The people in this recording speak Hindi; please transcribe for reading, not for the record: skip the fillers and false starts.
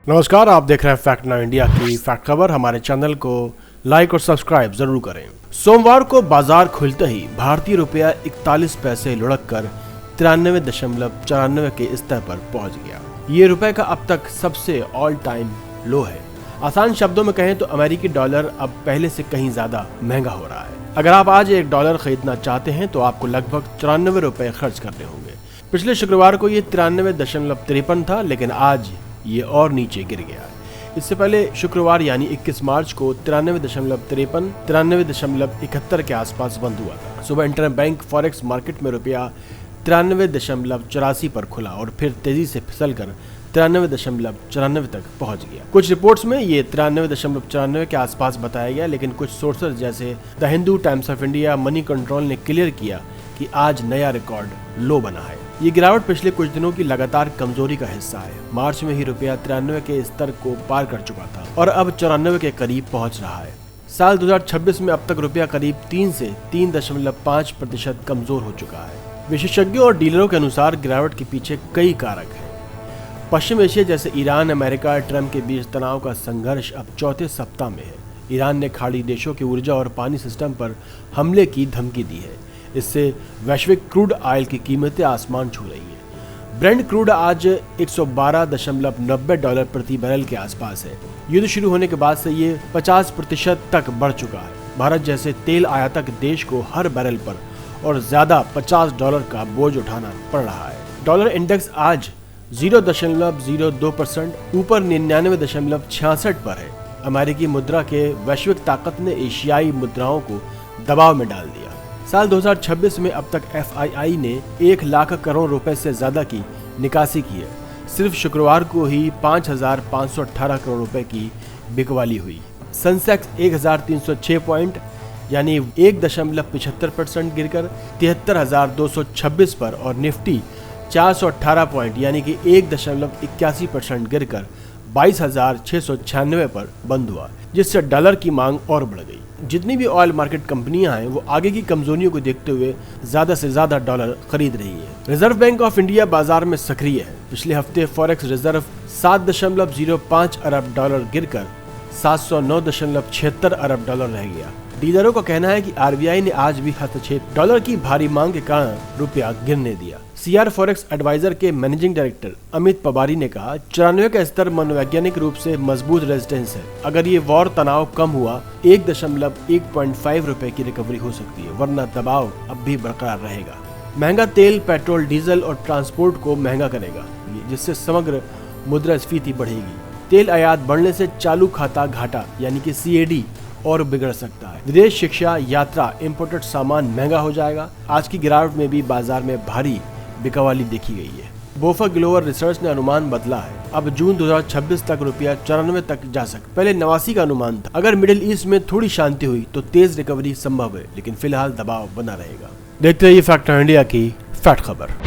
नमस्कार, आप देख रहे हैं फैक्ट नाउ इंडिया की फैक्ट खबर। हमारे चैनल को लाइक और सब्सक्राइब जरूर करें। सोमवार को बाजार खुलते ही भारतीय रुपया 41 पैसे लुढ़क कर 93.94 के स्तर पर पहुंच गया। ये रुपए का अब तक सबसे ऑल टाइम लो है। आसान शब्दों में कहें तो अमेरिकी डॉलर अब पहले से कहीं ज्यादा महंगा हो रहा है। अगर आप आज $1 खरीदना चाहते हैं तो आपको लगभग 94 रुपए खर्च करने होंगे। पिछले शुक्रवार को ये 93.53 था, लेकिन आज ये और नीचे गिर गया है। इससे पहले शुक्रवार यानी 21 मार्च को 93.53, 93.71 के आसपास बंद हुआ था। सुबह इंटरबैंक फॉरेक्स मार्केट में रुपया 93.84 पर खुला और फिर तेजी से फिसलकर 93.94 तक पहुंच गया। कुछ रिपोर्ट्स में ये 93.94 के आसपास बताया गया, लेकिन कुछ सोर्सेज जैसे the Hindu, times of India, money control ने क्लियर किया कि आज नया रिकॉर्ड लो बना है। ये गिरावट पिछले कुछ दिनों की लगातार कमजोरी का हिस्सा है। मार्च में ही रुपया 93 के स्तर को पार कर चुका था और अब 94 के करीब पहुंच रहा है। साल 2026 में अब तक रुपया करीब 3 से 3.5% कमजोर हो चुका है। विशेषज्ञों और डीलरों के अनुसार गिरावट के पीछे कई कारक हैं। पश्चिम एशिया जैसे ईरान, अमेरिका, ट्रम्प के बीच तनाव का संघर्ष अब चौथे सप्ताह में है। ईरान ने खाड़ी देशों की ऊर्जा और पानी सिस्टम पर हमले की धमकी दी है। इससे वैश्विक क्रूड ऑयल की कीमतें आसमान छू रही हैं। ब्रेंट क्रूड आज $112.90 प्रति बैरल के आसपास है। युद्ध शुरू होने के बाद से ये 50% तक बढ़ चुका है। भारत जैसे तेल आयातक देश को हर बैरल पर और ज्यादा $50 का बोझ उठाना पड़ रहा है। डॉलर इंडेक्स आज 0.02% ऊपर 99.66 पर है। अमेरिकी मुद्रा के वैश्विक ताकत ने एशियाई मुद्राओं को दबाव में डाल दिया। साल 2026 में अब तक FII ने 1 लाख करोड़ रुपए से ज्यादा की निकासी की है। सिर्फ शुक्रवार को ही 5,518 करोड़ रुपए की बिकवाली हुई। सेंसेक्स 1,306 पॉइंट यानी 1.75% गिरकर 73,226 पर और निफ्टी 418 पॉइंट यानी कि 1.81% गिरकर 22,696 पर बंद हुआ, जिससे डॉलर की मांग और बढ़ गई। जितनी भी ऑयल मार्केट कंपनियां हैं वो आगे की कमजोरियों को देखते हुए ज्यादा से ज्यादा डॉलर खरीद रही है। रिजर्व बैंक ऑफ इंडिया बाजार में सक्रिय है। पिछले हफ्ते फॉरेक्स रिजर्व $7.05 अरब गिरकर $709.76 अरब रह गया। डीलरों का कहना है कि RBI ने आज भी हस्तक्षेप डॉलर की भारी मांग के कारण रुपया गिरने दिया। CR फॉरेक्स एडवाइजर के मैनेजिंग डायरेक्टर अमित पवारी ने कहा, 94 का स्तर मनोवैज्ञानिक रूप से मजबूत रेजिस्टेंस है। अगर ये वॉर तनाव कम हुआ 1.15 रुपए की रिकवरी हो सकती है, वरना दबाव अब भी बरकरार रहेगा। महंगा तेल, पेट्रोल, डीजल और ट्रांसपोर्ट को महंगा करेगा, जिससे समग्र मुद्रास्फीति बढ़ेगी। तेल आयात बढ़ने से चालू खाता घाटा यानी कि CAD और बिगड़ सकता है। विदेश शिक्षा, यात्रा, इंपोर्टेड सामान महंगा हो जाएगा। आज की गिरावट में भी बाजार में भारी बिकवाली देखी गई है। बोफा ग्लोबल रिसर्च ने अनुमान बदला है। अब जून 2026 तक रुपया 94 तक जा सकता। पहले 89 का अनुमान था। अगर मिडिल ईस्ट में थोड़ी शांति हुई तो तेज रिकवरी संभव है, लेकिन फिलहाल दबाव बना रहेगा। देखते रहिए फैक्ट इंडिया की फैक्ट खबर।